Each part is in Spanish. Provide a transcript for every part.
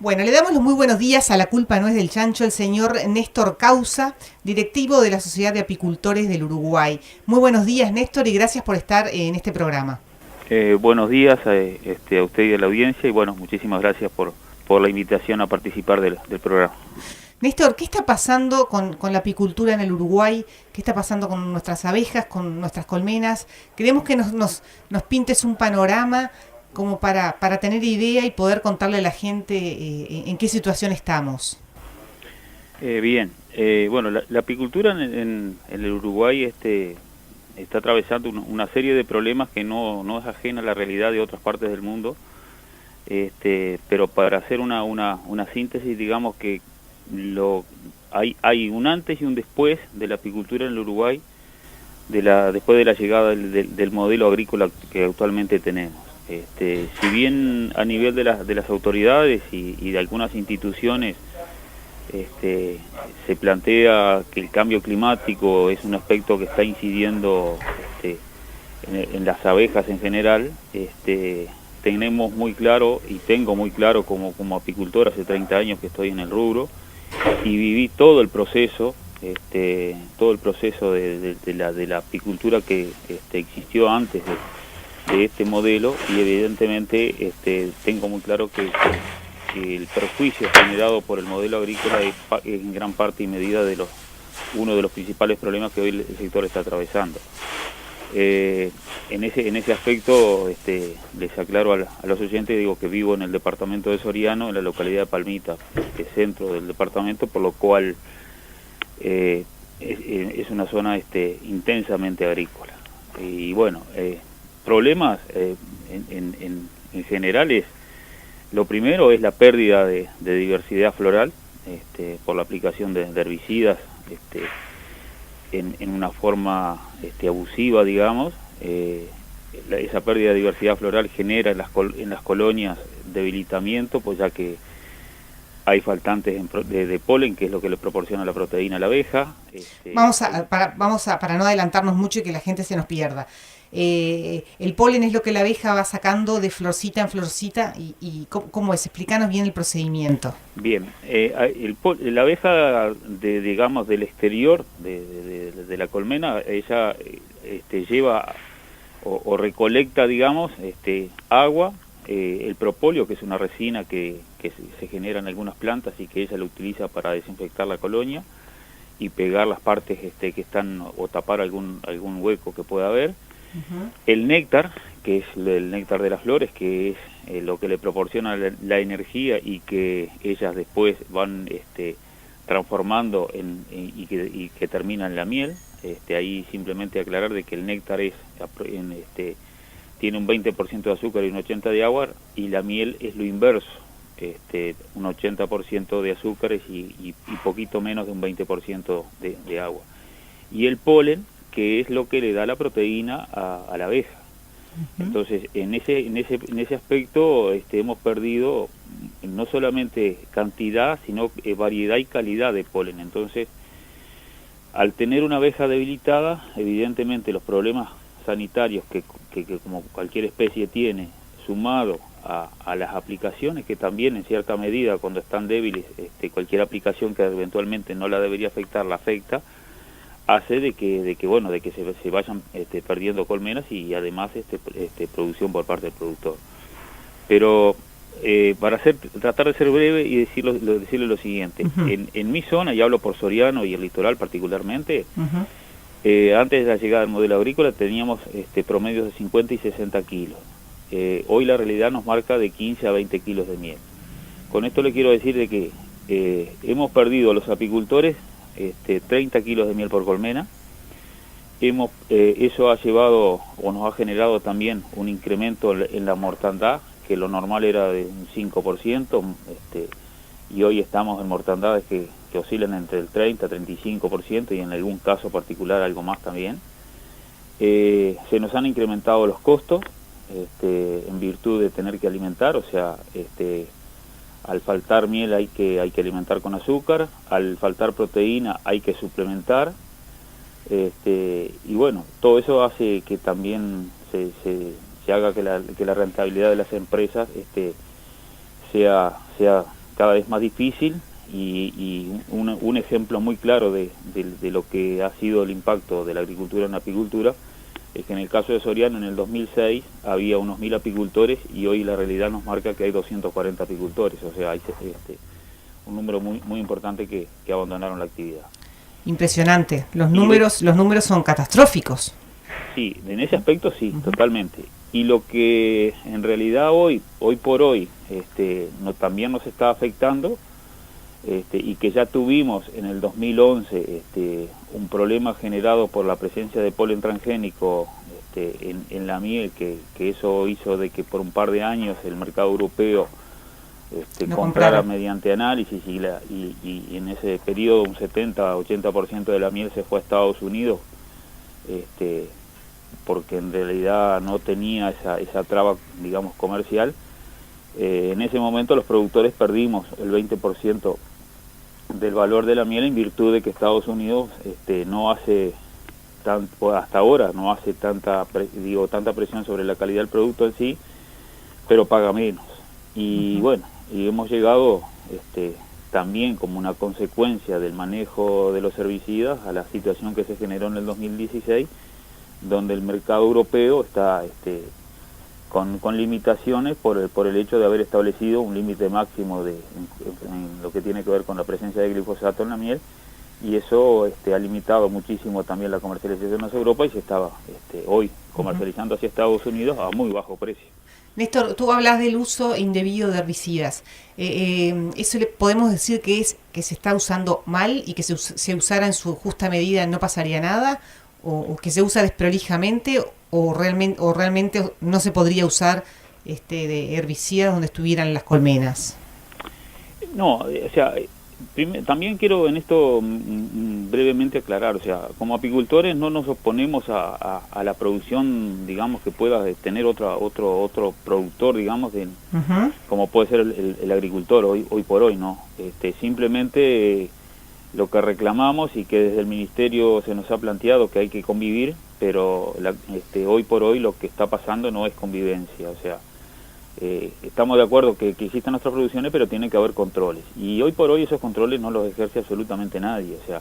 Bueno, le damos los muy buenos días a La Culpa No Es del Chancho, el señor Néstor Causa, directivo de la Sociedad de Apicultores del Uruguay. Muy buenos días, Néstor, y gracias por estar en este programa. Buenos días a usted y a la audiencia, y bueno, muchísimas gracias por la invitación a participar del programa. Néstor, ¿qué está pasando con la apicultura en el Uruguay? ¿Qué está pasando con nuestras abejas, con nuestras colmenas? Queremos que nos pintes un panorama como para tener idea y poder contarle a la gente en qué situación estamos. Bien, bueno, la apicultura en el Uruguay está atravesando una serie de problemas que no es ajena a la realidad de otras partes del mundo, pero para hacer una síntesis, digamos que hay un antes y un después de la apicultura en el Uruguay, después de la llegada del modelo agrícola que actualmente tenemos. Si bien a nivel de las autoridades y de algunas instituciones se plantea que el cambio climático es un aspecto que está incidiendo en las abejas en general, tenemos muy claro, y tengo muy claro como apicultor, hace 30 años que estoy en el rubro, y viví todo el proceso de la apicultura que existió antes de este modelo, y evidentemente tengo muy claro que el perjuicio generado por el modelo agrícola es en gran parte y medida uno de los principales problemas que hoy el sector está atravesando. En ese aspecto les aclaro a los oyentes, digo que vivo en el departamento de Soriano, en la localidad de Palmita, centro del departamento, por lo cual es una zona intensamente agrícola. Y bueno, problemas en general lo primero es la pérdida de diversidad floral por la aplicación de herbicidas en una forma abusiva, digamos. Esa pérdida de diversidad floral genera en las colonias debilitamiento, pues ya que hay faltantes de polen, que es lo que le proporciona la proteína a la abeja. Para no adelantarnos mucho y que la gente se nos pierda. El polen es lo que la abeja va sacando de florcita en florcita y ¿cómo es? Explícanos bien el procedimiento. Bien, la abeja digamos del exterior de la colmena, ella lleva o recolecta, digamos, agua, el propóleo, que es una resina que se genera en algunas plantas y que ella lo utiliza para desinfectar la colonia y pegar las partes que están, o tapar algún hueco que pueda haber. El néctar, que es el néctar de las flores, que es lo que le proporciona la energía y que ellas después van transformando y que termina en la miel. Ahí simplemente aclarar de que el néctar tiene un 20% de azúcar y un 80% de agua, y la miel es lo inverso, un 80% de azúcares y poquito menos de un 20% de agua. Y el polen, que es lo que le da la proteína a la abeja. Entonces, en ese aspecto hemos perdido no solamente cantidad, sino variedad y calidad de polen. Entonces, al tener una abeja debilitada, evidentemente los problemas sanitarios que como cualquier especie tiene, sumado a las aplicaciones, que también en cierta medida, cuando están débiles, cualquier aplicación que eventualmente no la debería afectar, la afecta, hace de que se vayan perdiendo colmenas y además producción por parte del productor. Pero para tratar de ser breve y decirle lo siguiente, en mi zona, y hablo por Soriano y el litoral particularmente, antes de la llegada del modelo agrícola teníamos promedios de 50 y 60 kilos. Hoy la realidad nos marca de 15 a 20 kilos de miel. Con esto le quiero decir de que hemos perdido los apicultores 30 kilos de miel por colmena. Eso ha llevado o nos ha generado también un incremento en la mortandad, que lo normal era de un 5%, y hoy estamos en mortandades que oscilan entre el 30 y 35%, y en algún caso particular algo más también. Se nos han incrementado los costos en virtud de tener que alimentar, o sea, al faltar miel hay que alimentar con azúcar, al faltar proteína hay que suplementar, y bueno, todo eso hace que también se haga que la rentabilidad de las empresas sea cada vez más difícil, y un ejemplo muy claro de lo que ha sido el impacto de la agricultura en la apicultura es que en el caso de Soriano en el 2006 había unos 1000 apicultores y hoy la realidad nos marca que hay 240 apicultores, o sea, hay un número muy importante que abandonaron la actividad. Impresionante, los números son catastróficos. Sí, en ese aspecto sí, totalmente. Y lo que en realidad hoy por hoy también nos está afectando, y que ya tuvimos en el 2011 un problema generado por la presencia de polen transgénico en la miel, que eso hizo de que por un par de años el mercado europeo comprara mediante análisis, y en ese periodo un 70-80% de la miel se fue a Estados Unidos, porque en realidad no tenía esa traba, digamos, comercial. En ese momento los productores perdimos el 20% del valor de la miel en virtud de que Estados Unidos no hace hasta ahora no hace tanta presión sobre la calidad del producto en sí, pero paga menos. Y bueno, y hemos llegado también como una consecuencia del manejo de los herbicidas a la situación que se generó en el 2016, donde el mercado europeo está con limitaciones por el hecho de haber establecido un límite máximo en lo que tiene que ver con la presencia de glifosato en la miel, y eso ha limitado muchísimo también la comercialización hacia Europa, y se estaba hoy comercializando hacia Estados Unidos a muy bajo precio. Néstor, tú hablas del uso indebido de herbicidas. ¿Eso podemos decir que se está usando mal y que se usara en su justa medida no pasaría nada? ¿O que se usa desprolijamente? ¿O realmente no se podría usar de herbicidas donde estuvieran las colmenas? No, o sea, también quiero en esto brevemente aclarar, o sea, como apicultores no nos oponemos a la producción, digamos, que pueda tener otro productor, digamos, como puede ser el agricultor hoy por hoy, ¿no? Simplemente lo que reclamamos, y que desde el Ministerio se nos ha planteado que hay que convivir, pero hoy por hoy lo que está pasando no es convivencia, o sea, estamos de acuerdo que existan nuestras producciones, pero tiene que haber controles, y hoy por hoy esos controles no los ejerce absolutamente nadie. O sea,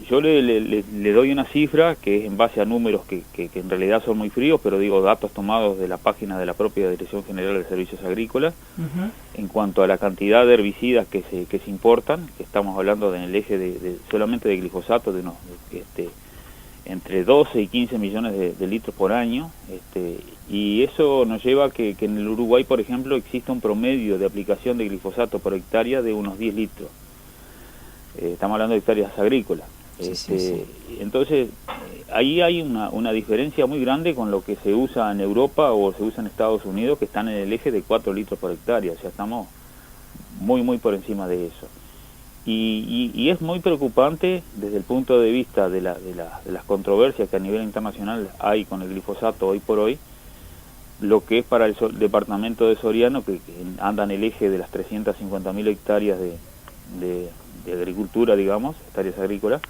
yo le doy una cifra que es en base a números que en realidad son muy fríos, pero digo datos tomados de la página de la propia Dirección General de Servicios Agrícolas. En cuanto a la cantidad de herbicidas que se importan, que estamos hablando en el eje solamente de glifosato de unos entre 12 y 15 millones de litros por año, y eso nos lleva a que en el Uruguay, por ejemplo, existe un promedio de aplicación de glifosato por hectárea de unos 10 litros. Estamos hablando de hectáreas agrícolas. Sí. Entonces, ahí hay una diferencia muy grande con lo que se usa en Europa o se usa en Estados Unidos, que están en el eje de 4 litros por hectárea, o sea, estamos muy por encima de eso. Y es muy preocupante desde el punto de vista de las controversias que a nivel internacional hay con el glifosato hoy por hoy, lo que es para el departamento de Soriano, que anda en el eje de las 350.000 hectáreas de agricultura, digamos, hectáreas agrícolas,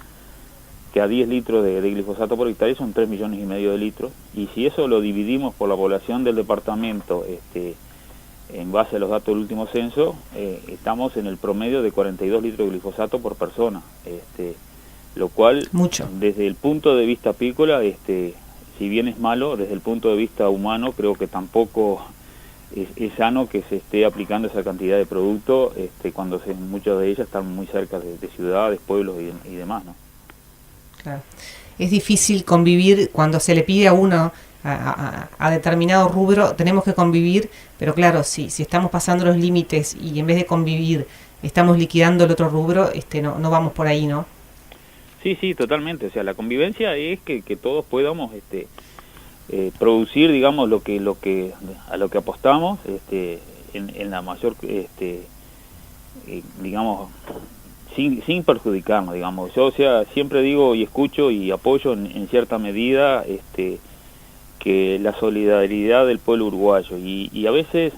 que a 10 litros de glifosato por hectárea son 3,5 millones de litros, y si eso lo dividimos por la población del departamento, en base a los datos del último censo, estamos en el promedio de 42 litros de glifosato por persona, lo cual, mucho. Desde el punto de vista apícola, si bien es malo, desde el punto de vista humano, creo que tampoco es sano que se esté aplicando esa cantidad de producto cuando muchas de ellas están muy cerca de ciudades, pueblos y demás, ¿no? Claro. Es difícil convivir cuando se le pide a uno a determinado rubro, tenemos que convivir, pero claro, si estamos pasando los límites y en vez de convivir estamos liquidando el otro rubro, no vamos por ahí, ¿no? Sí, totalmente. O sea, la convivencia es que todos podamos producir, digamos, a lo que apostamos, en la mayor, digamos, sin perjudicarnos, digamos. Yo, o sea, siempre digo y escucho y apoyo en cierta medida que la solidaridad del pueblo uruguayo, y a veces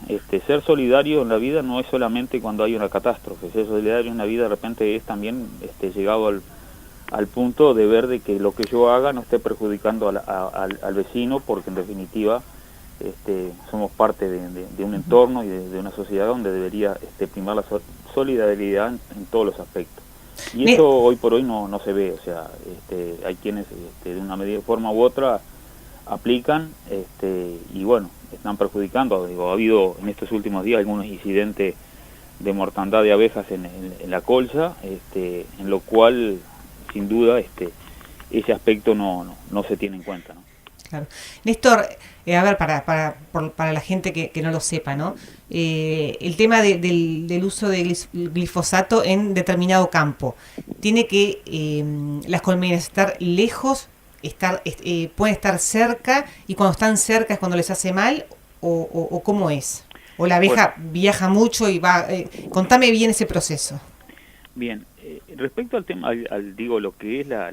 ser solidario en la vida no es solamente cuando hay una catástrofe. Ser solidario en la vida de repente es también llegado al punto de ver de que lo que yo haga no esté perjudicando al vecino, porque en definitiva somos parte de un entorno y de una sociedad donde debería primar la solidaridad en todos los aspectos. Y eso hoy por hoy no se ve, o sea, hay quienes de una forma u otra aplican y bueno, están perjudicando. Digo, ha habido en estos últimos días algunos incidentes de mortandad de abejas en la colza, en lo cual sin duda ese aspecto no se tiene en cuenta, ¿no? Claro. Néstor, a ver, para la gente que no lo sepa, ¿no? El tema del uso de glifosato en determinado campo. Tiene que las colmenas estar lejos, pueden estar cerca, y cuando están cerca es cuando les hace mal, o ¿cómo es? ¿O la abeja viaja mucho y va? Contame bien ese proceso. Bien, respecto al tema, digo, lo que es la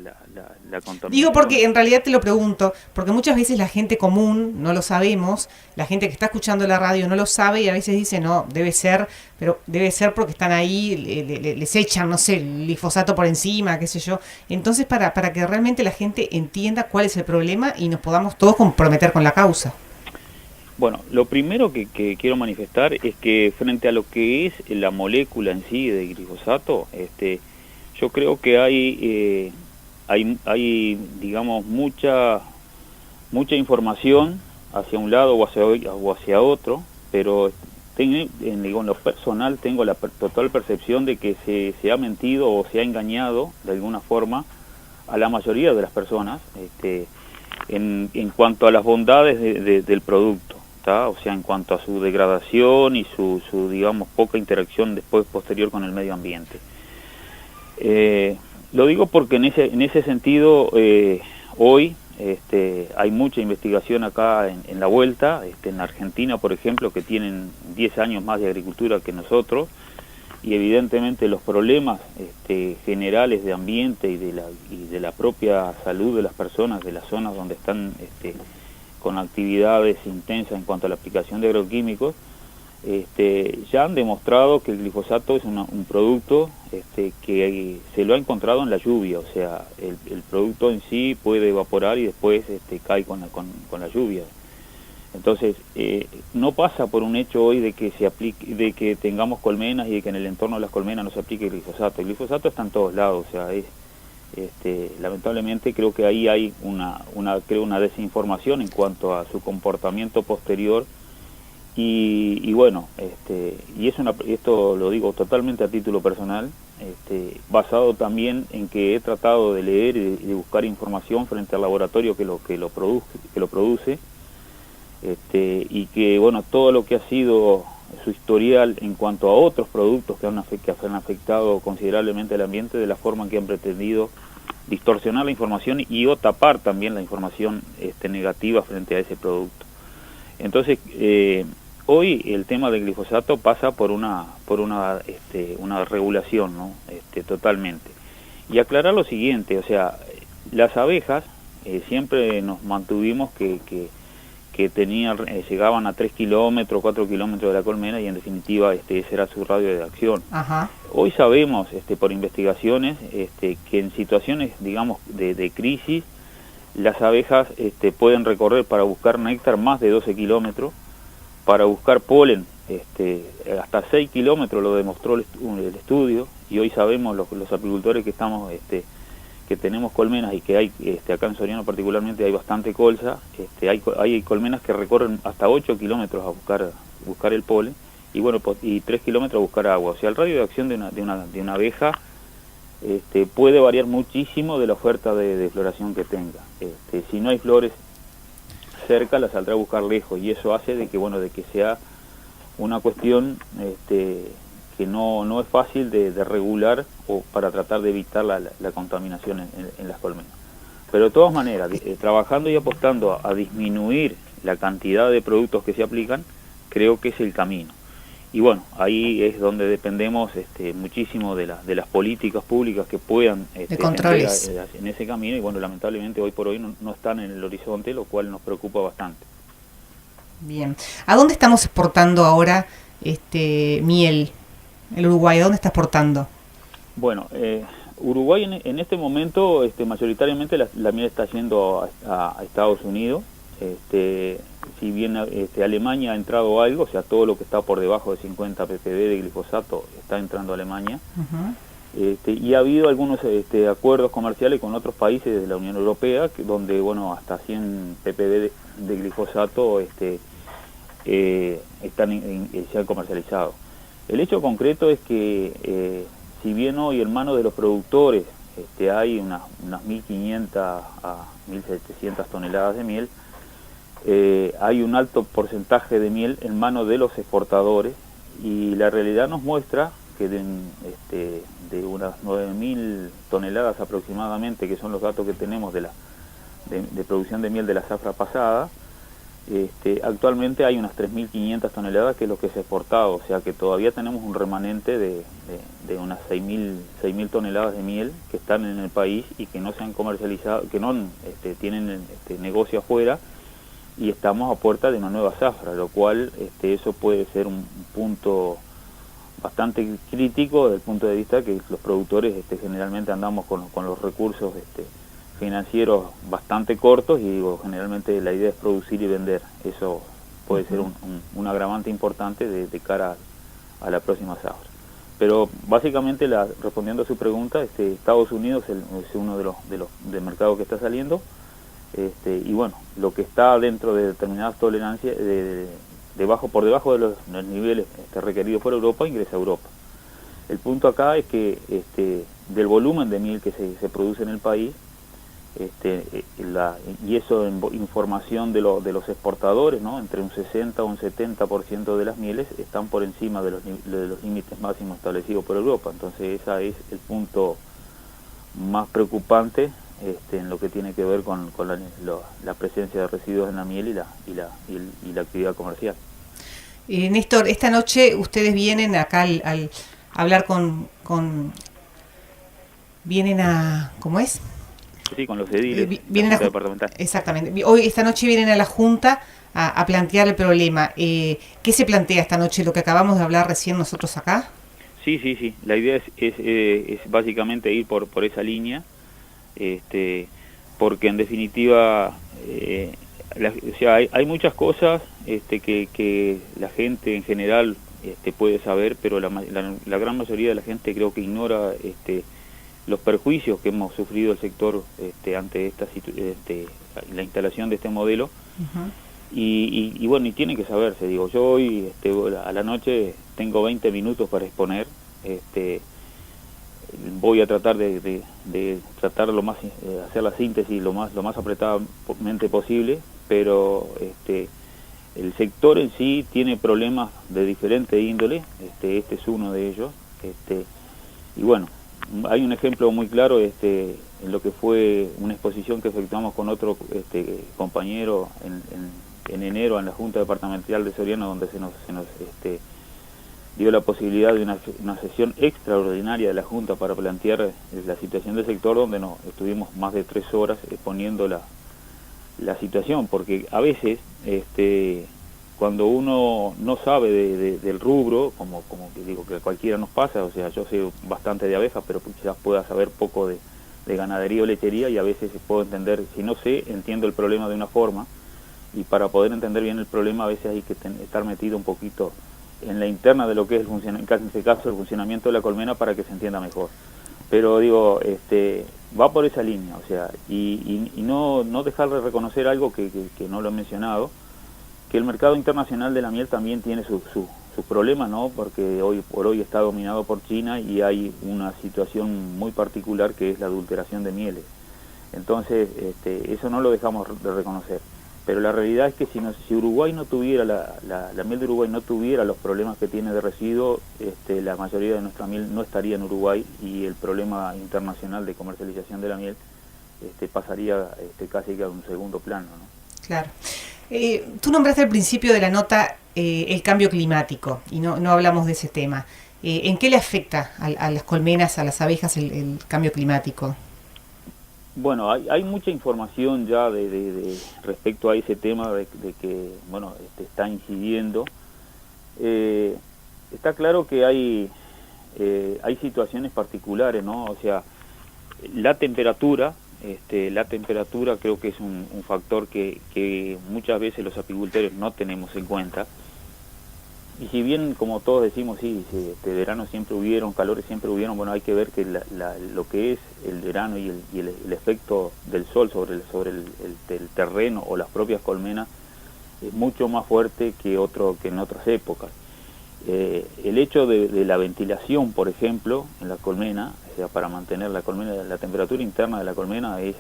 contaminación. Digo porque en realidad te lo pregunto, porque muchas veces la gente común no lo sabemos, la gente que está escuchando la radio no lo sabe y a veces dice, no, debe ser, pero debe ser porque están ahí, les echan, no sé, el glifosato por encima, qué sé yo. Entonces, para que realmente la gente entienda cuál es el problema y nos podamos todos comprometer con la causa. Bueno, lo primero que quiero manifestar es que frente a lo que es la molécula en sí de glifosato, yo creo que hay digamos, mucha información hacia un lado o hacia otro, pero en lo personal tengo la total percepción de que se ha mentido o se ha engañado de alguna forma a la mayoría de las personas en cuanto a las bondades del producto. O sea, en cuanto a su degradación y su digamos, poca interacción después posterior con el medio ambiente. Lo digo porque en ese sentido hoy hay mucha investigación acá en la vuelta, en Argentina, por ejemplo, que tienen 10 años más de agricultura que nosotros, y evidentemente los problemas generales de ambiente y de la propia salud de las personas de las zonas donde están con actividades intensas en cuanto a la aplicación de agroquímicos, ya han demostrado que el glifosato es un producto que se lo ha encontrado en la lluvia, o sea, el producto en sí puede evaporar y después cae con la lluvia. Entonces, no pasa por un hecho hoy de que se aplique, de que tengamos colmenas y de que en el entorno de las colmenas no se aplique el glifosato. El glifosato está en todos lados, o sea, lamentablemente creo que ahí hay una desinformación en cuanto a su comportamiento posterior y bueno, y esto lo digo totalmente a título personal, basado también en que he tratado de leer y de buscar información frente al laboratorio que lo produce, y que bueno, todo lo que ha sido su historial en cuanto a otros productos que han afectado considerablemente al ambiente de la forma en que han pretendido distorsionar la información y o tapar también la información negativa frente a ese producto. Entonces, hoy el tema del glifosato pasa por una regulación, ¿no? Totalmente. Y aclarar lo siguiente, o sea, las abejas siempre nos mantuvimos que llegaban a 3 kilómetros, 4 kilómetros de la colmena y en definitiva ese era su radio de acción. Ajá. Hoy sabemos por investigaciones que en situaciones, digamos, de crisis, las abejas pueden recorrer para buscar néctar más de 12 kilómetros, para buscar polen hasta 6 kilómetros, lo demostró el estudio, y hoy sabemos los apicultores que estamos que tenemos colmenas y que hay acá en Soriano particularmente hay bastante colza, hay colmenas que recorren hasta 8 kilómetros a buscar el polen y bueno, y 3 kilómetros a buscar agua. O sea, el radio de acción de una abeja puede variar muchísimo de la oferta de floración que tenga. Si no hay flores cerca, la saldrá a buscar lejos, y eso hace de que sea una cuestión que no es fácil de regular o para tratar de evitar la contaminación en las colmenas. Pero de todas maneras, trabajando y apostando a disminuir la cantidad de productos que se aplican, creo que es el camino. Y bueno, ahí es donde dependemos muchísimo de las políticas públicas que puedan de controles en ese camino, y bueno, lamentablemente hoy por hoy no están en el horizonte, lo cual nos preocupa bastante. Bien. ¿A dónde estamos exportando ahora miel? ¿El Uruguay a dónde está exportando? Bueno, Uruguay en este momento mayoritariamente la miel está yendo a Estados Unidos. si bien Alemania ha entrado algo, o sea, todo lo que está por debajo de 50 ppb de glifosato está entrando a Alemania. Y ha habido algunos acuerdos comerciales con otros países de la Unión Europea, donde, bueno, hasta 100 ppb de glifosato se han comercializado. El hecho concreto es que, si bien hoy en manos de los productores hay unas 1.500 a 1.700 toneladas de miel, hay un alto porcentaje de miel en manos de los exportadores, y la realidad nos muestra que de unas 9.000 toneladas aproximadamente, que son los datos que tenemos de producción de miel de la zafra pasada, actualmente hay unas 3.500 toneladas, que es lo que se ha exportado, o sea que todavía tenemos un remanente de unas 6.000 toneladas de miel que están en el país y que no se han comercializado, que no tienen negocio afuera, y estamos a puerta de una nueva zafra, lo cual eso puede ser un punto bastante crítico desde el punto de vista que los productores generalmente andamos con los recursos financieros bastante cortos, y digo, generalmente la idea es producir y vender. Eso puede ser un agravante importante de cara a la próxima zafra. Pero básicamente, respondiendo a su pregunta, Estados Unidos es uno de los mercados que está saliendo, y bueno, lo que está dentro de determinadas tolerancias, por debajo de los niveles requeridos por Europa, ingresa a Europa. El punto acá es que del volumen de miel que se produce en el país, y eso en información de los exportadores, ¿no? Entre un 60 o un 70% de las mieles están por encima de los límites máximos establecidos por Europa. Entonces ese es el punto más preocupante en lo que tiene que ver con la presencia de residuos en la miel y la actividad comercial. Néstor, esta noche ustedes vienen acá al hablar vienen a, ¿cómo es? Sí, con los ediles, vienen departamental. Exactamente. Esta noche vienen a la Junta a plantear el problema. ¿Qué se plantea esta noche? ¿Lo que acabamos de hablar recién nosotros acá? Sí. La idea es básicamente ir por esa línea, porque en definitiva, o sea, hay muchas cosas que la gente en general puede saber, pero la gran mayoría de la gente creo que ignora los perjuicios que hemos sufrido el sector ante la instalación de este modelo. Y bueno, y tiene que saberse. Digo, yo hoy a la noche tengo 20 minutos para exponer. Voy a tratar de tratar hacer la síntesis lo más apretadamente posible, pero el sector en sí tiene problemas de diferente índole. Este es uno de ellos. Y bueno, hay un ejemplo muy claro en lo que fue una exposición que efectuamos con otro compañero en enero en la Junta Departamental de Soriano, donde se nos dio la posibilidad de una sesión extraordinaria de la Junta para plantear la situación del sector, donde estuvimos más de 3 horas exponiendo la situación, porque a veces cuando uno no sabe del rubro, como que digo que a cualquiera nos pasa, o sea, yo sé bastante de abejas, pero quizás pueda saber poco de ganadería o lechería, y a veces puedo entender, si no sé, entiendo el problema de una forma, y para poder entender bien el problema a veces hay que estar metido un poquito en la interna de lo que es en este caso el funcionamiento de la colmena, para que se entienda mejor. Pero digo, va por esa línea, o sea, y no dejar de reconocer algo que no lo he mencionado, que el mercado internacional de la miel también tiene sus problemas, ¿no? Porque hoy por hoy está dominado por China, y hay una situación muy particular que es la adulteración de mieles. Entonces, eso no lo dejamos de reconocer. Pero la realidad es que si Uruguay no tuviera, la miel de Uruguay no tuviera los problemas que tiene de residuo, la mayoría de nuestra miel no estaría en Uruguay, y el problema internacional de comercialización de la miel pasaría casi que a un segundo plano, ¿no? Claro. Tú nombraste al principio de la nota el cambio climático, y no hablamos de ese tema. ¿En qué le afecta a las colmenas, a las abejas, el cambio climático? Bueno, hay mucha información ya respecto a ese tema de que, bueno, está incidiendo. Está claro que hay situaciones particulares, ¿no? O sea, la temperatura la temperatura creo que es un factor que muchas veces los apicultores no tenemos en cuenta. Y si bien, como todos decimos, sí, este verano siempre hubieron, calores siempre hubieron, bueno, hay que ver que lo que es el verano y el efecto del sol sobre el terreno o las propias colmenas es mucho más fuerte que en otras épocas. El hecho de la ventilación, por ejemplo, en la colmena, o sea, para mantener la colmena, la temperatura interna de la colmena es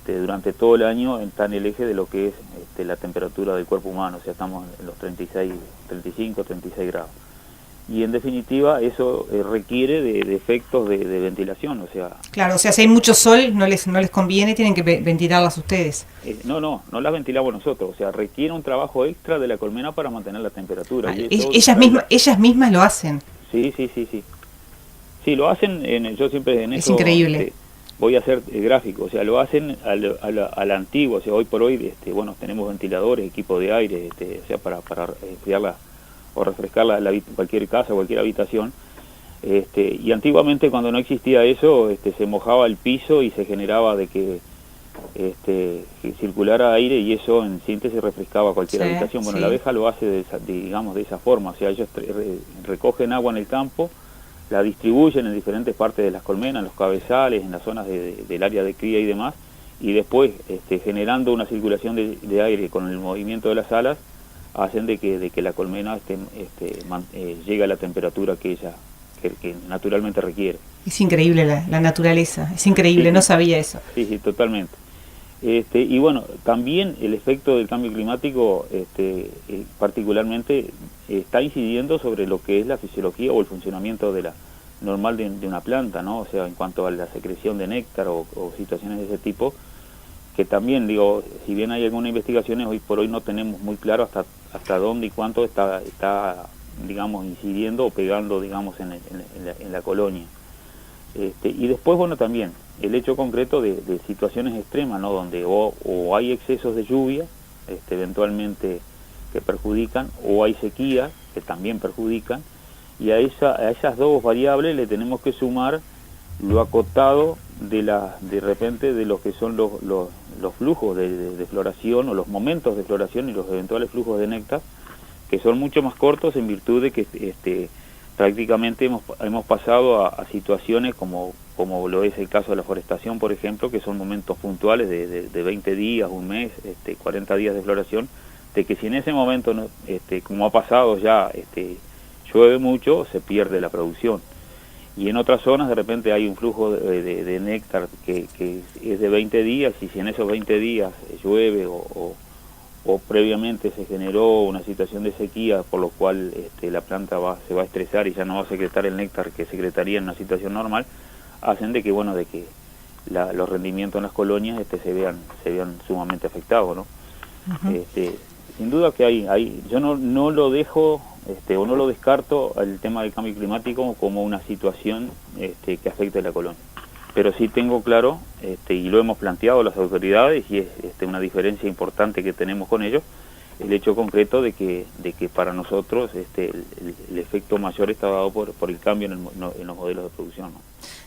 durante todo el año está en el eje de lo que es la temperatura del cuerpo humano, o sea, estamos en los 35, 36 grados. Y en definitiva eso requiere de efectos de ventilación, o sea... Claro, o sea, si hay mucho sol no les conviene, tienen que ventilarlas ustedes. No las ventilamos nosotros, o sea, requiere un trabajo extra de la colmena para mantener la temperatura. Ah, ellas mismas lo hacen. Sí. Sí, lo hacen, yo siempre en eso... Es increíble. Voy a hacer gráfico, o sea, lo hacen a la antigua, o sea, hoy por hoy, bueno, tenemos ventiladores, equipo de aire, o sea, para enfriarla o refrescar cualquier casa, cualquier habitación, y antiguamente cuando no existía eso, se mojaba el piso y se generaba de que circulara aire y eso en síntesis refrescaba cualquier habitación. Bueno, la abeja lo hace digamos de esa forma, o sea, ellos recogen agua en el campo, la distribuyen en diferentes partes de las colmenas, en los cabezales, en las zonas del área de cría y demás, y después generando una circulación de aire con el movimiento de las alas, hacen de que la colmena llegue a la temperatura que naturalmente requiere. Es increíble la naturaleza, es increíble, no sabía eso. Sí, totalmente. Y bueno, también el efecto del cambio climático particularmente está incidiendo sobre lo que es la fisiología o el funcionamiento normal de una planta, ¿no? O sea, en cuanto a la secreción de néctar o situaciones de ese tipo, que también, digo, si bien hay algunas investigaciones, hoy por hoy no tenemos muy claro hasta dónde y cuánto está digamos, incidiendo o pegando, digamos, en la colonia. Y después, bueno, también el hecho concreto de situaciones extremas, ¿no? Donde o hay excesos de lluvia, eventualmente que perjudican, o hay sequía, que también perjudican, y a esas dos variables le tenemos que sumar lo acotado de repente de lo que son los flujos de floración, o los momentos de floración y los eventuales flujos de néctar, que son mucho más cortos en virtud de que prácticamente hemos pasado a situaciones como lo es el caso de la forestación, por ejemplo, que son momentos puntuales de 20 días, un mes, 40 días de floración, de que si en ese momento, como ha pasado ya, llueve mucho, se pierde la producción. Y en otras zonas de repente hay un flujo de néctar que es de 20 días, y si en esos 20 días llueve o previamente se generó una situación de sequía, por lo cual la planta se va a estresar y ya no va a secretar el néctar que secretaría en una situación normal, hacen de que los rendimientos en las colonias se vean sumamente afectados, ¿no? Uh-huh. Sin duda que yo no lo dejo o no lo descarto el tema del cambio climático como una situación que afecte a la colonia. Pero sí tengo claro, y lo hemos planteado las autoridades, y es una diferencia importante que tenemos con ellos, el hecho concreto de que para nosotros el efecto mayor está dado por el cambio en los modelos de producción, ¿no?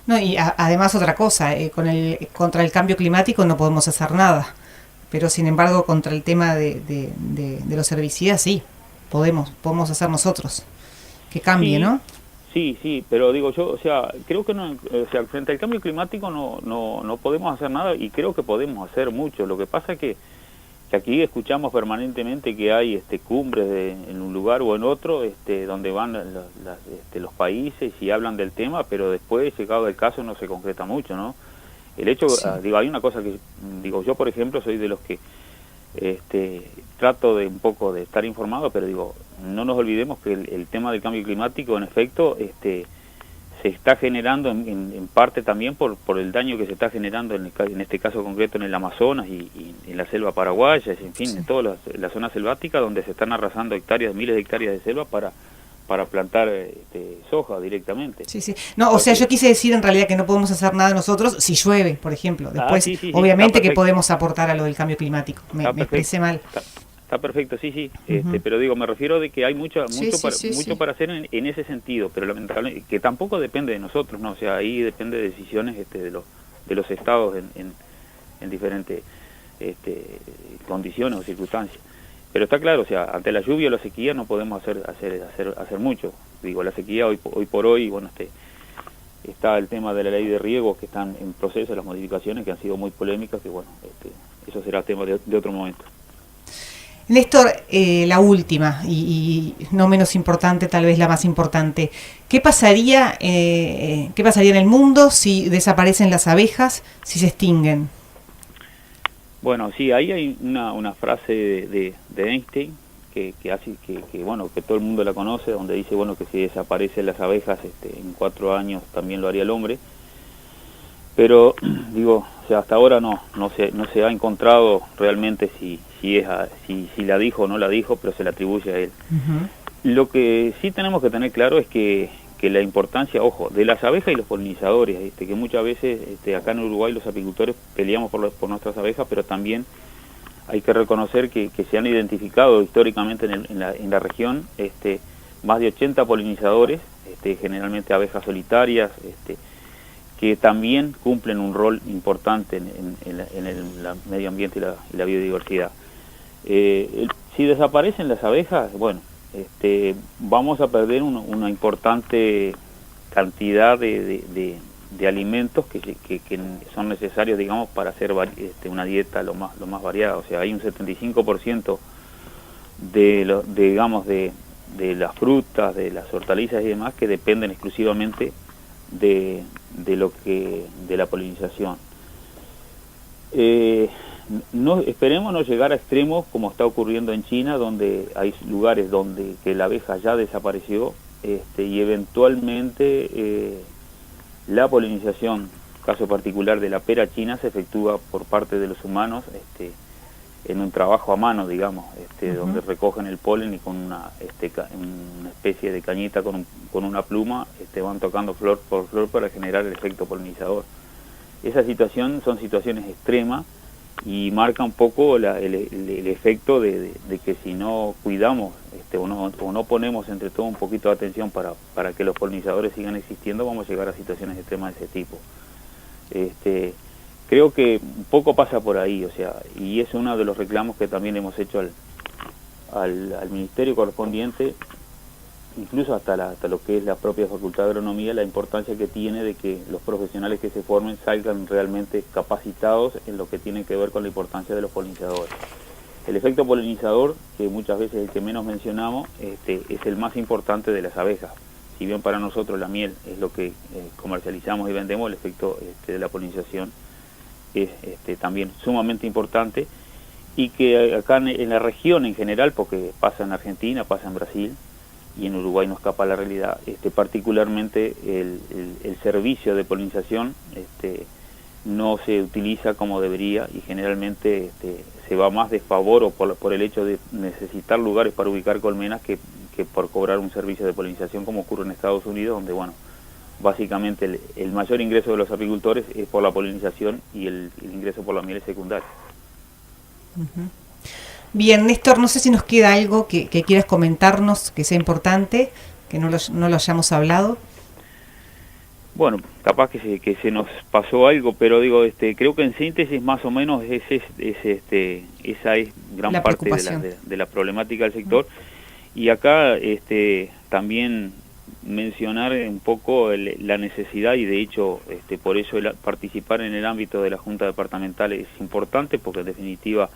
No, y además otra cosa, contra el cambio climático no podemos hacer nada, pero sin embargo contra el tema de los herbicidas sí, podemos hacer nosotros que cambie, sí. ¿No? Sí, pero digo yo, o sea, creo que no, o sea, frente al cambio climático no podemos hacer nada, y creo que podemos hacer mucho. Lo que pasa es que aquí escuchamos permanentemente que hay cumbres en un lugar o en otro, donde van los países y hablan del tema, pero después, llegado el caso, no se concreta mucho, ¿no? El hecho, sí. Hay una cosa que, yo por ejemplo soy de los que trato de un poco de estar informado, pero no nos olvidemos que el tema del cambio climático, en efecto, se está generando en parte también por el daño que se está generando en este caso concreto en el Amazonas y en la selva paraguaya, en fin, sí. En toda la zona selvática, donde se están arrasando miles de hectáreas de selva para plantar soja directamente. Sí. No, o sea, yo quise decir en realidad que no podemos hacer nada nosotros si llueve, por ejemplo. Después, sí, obviamente que podemos aportar a lo del cambio climático. Me expresé mal. Está perfecto, sí. Uh-huh. Pero me refiero de que hay mucho para hacer en ese sentido, pero lamentablemente que tampoco depende de nosotros, ¿no? O sea, ahí depende de decisiones de de los estados en diferentes condiciones o circunstancias. Pero está claro, o sea, ante la lluvia o la sequía no podemos hacer mucho. Digo, la sequía hoy por hoy, bueno, está el tema de la ley de riego, que están en proceso, las modificaciones que han sido muy polémicas, que bueno, eso será tema de otro momento. Néstor, la última y no menos importante, tal vez la más importante. ¿Qué pasaría en el mundo si desaparecen las abejas, si se extinguen? Bueno, sí, ahí hay una frase de Einstein que bueno, que todo el mundo la conoce, donde dice, bueno, que si desaparecen las abejas en 4 años también lo haría el hombre. Pero digo, o sea, hasta ahora no se ha encontrado realmente si la dijo o no la dijo, pero se le atribuye a él. Uh-huh. Lo que sí tenemos que tener claro es que la importancia, ojo, de las abejas y los polinizadores, que muchas veces acá en Uruguay los apicultores peleamos por nuestras abejas, pero también hay que reconocer que se han identificado históricamente en la región más de 80 polinizadores, generalmente abejas solitarias, que también cumplen un rol importante en el medio ambiente y la biodiversidad. Si desaparecen las abejas, bueno, vamos a perder una importante cantidad de alimentos que son necesarios, digamos, para hacer una dieta lo más variada. O sea, hay un 75% de las frutas, de las hortalizas y demás que dependen exclusivamente de la polinización. Esperemos no llegar a extremos como está ocurriendo en China, donde hay lugares donde que la abeja ya desapareció y eventualmente la polinización, caso particular de la pera china, se efectúa por parte de los humanos en un trabajo a mano, digamos, uh-huh. Donde recogen el polen y con una especie de cañita con una pluma van tocando flor por flor para generar el efecto polinizador. Esa situación son situaciones extremas y marca un poco el efecto de que si no cuidamos o no ponemos entre todos un poquito de atención para que los polinizadores sigan existiendo, vamos a llegar a situaciones extremas de ese tipo. Creo que un poco pasa por ahí, o sea, y es uno de los reclamos que también hemos hecho al ministerio correspondiente, incluso hasta lo que es la propia Facultad de Agronomía, la importancia que tiene de que los profesionales que se formen salgan realmente capacitados en lo que tiene que ver con la importancia de los polinizadores. El efecto polinizador, que muchas veces es el que menos mencionamos, es el más importante de las abejas. Si bien para nosotros la miel es lo que comercializamos y vendemos, el efecto de la polinización es también sumamente importante, y que acá en la región en general, porque pasa en Argentina, pasa en Brasil y en Uruguay no escapa la realidad, particularmente el servicio de polinización no se utiliza como debería, y generalmente se va más de favor o por el hecho de necesitar lugares para ubicar colmenas que por cobrar un servicio de polinización, como ocurre en Estados Unidos, donde bueno, básicamente el mayor ingreso de los apicultores es por la polinización y el ingreso por la miel es secundario. Uh-huh. Bien, Néstor, no sé si nos queda algo que quieras comentarnos que sea importante, que no lo hayamos hablado. Bueno, capaz que se nos pasó algo, pero digo, creo que en síntesis más o menos esa es gran parte de la problemática del sector. Uh-huh. Y acá también mencionar un poco la necesidad, y de hecho por eso participar en el ámbito de la Junta Departamental es importante, porque en definitiva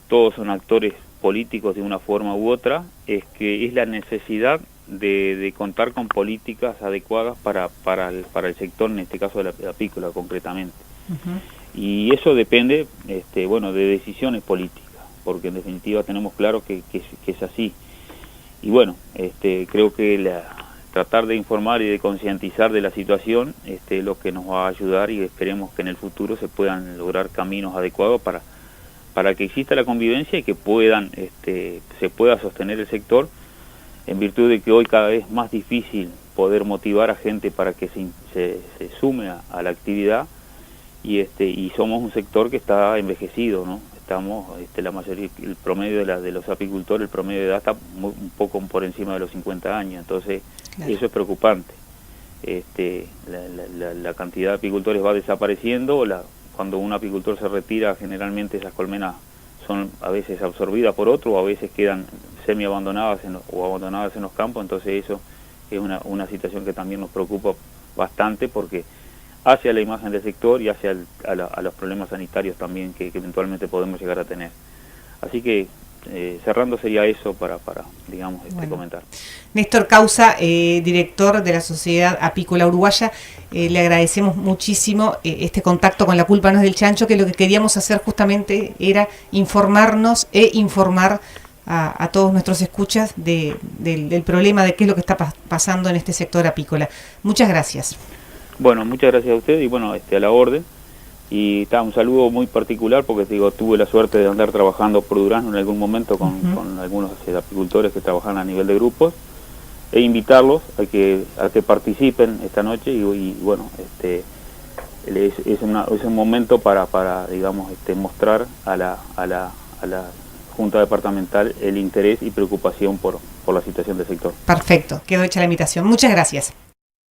todos son actores políticos de una forma u otra, es la necesidad de contar con políticas adecuadas para el sector, en este caso de la apícola concretamente. Uh-huh. Y eso depende de decisiones políticas, porque en definitiva tenemos claro que es así. Y bueno, creo que tratar de informar y de concientizar de la situación es lo que nos va a ayudar, y esperemos que en el futuro se puedan lograr caminos adecuados para que exista la convivencia y que se pueda sostener el sector, en virtud de que hoy cada vez es más difícil poder motivar a gente para que se sume a la actividad, y somos un sector que está envejecido, ¿no? Estamos, la mayoría, el promedio de los apicultores, el promedio de edad está un poco por encima de los 50 años, entonces claro, eso es preocupante. la cantidad de apicultores va desapareciendo. Cuando un apicultor se retira, generalmente esas colmenas son a veces absorbidas por otro, o a veces quedan semi abandonadas o abandonadas en los campos. Entonces eso es una situación que también nos preocupa bastante, porque hacia la imagen del sector y hacia a los problemas sanitarios también que eventualmente podemos llegar a tener. Así que cerrando sería eso para digamos, comentar. Néstor Causa, director de la Sociedad Apícola Uruguaya, le agradecemos muchísimo este contacto con La Culpa No Es del Chancho, que lo que queríamos hacer justamente era informarnos e informar a todos nuestros escuchas del problema, de qué es lo que está pasando en este sector apícola. Muchas gracias. Bueno, muchas gracias a usted y bueno, a la orden. Y un saludo muy particular porque tuve la suerte de andar trabajando por Durazno en algún momento con algunos apicultores que trabajan a nivel de grupos, e invitarlos a que participen esta noche y bueno, es un momento para digamos, mostrar a la Junta Departamental el interés y preocupación por la situación del sector. Perfecto, quedó hecha la invitación. Muchas gracias.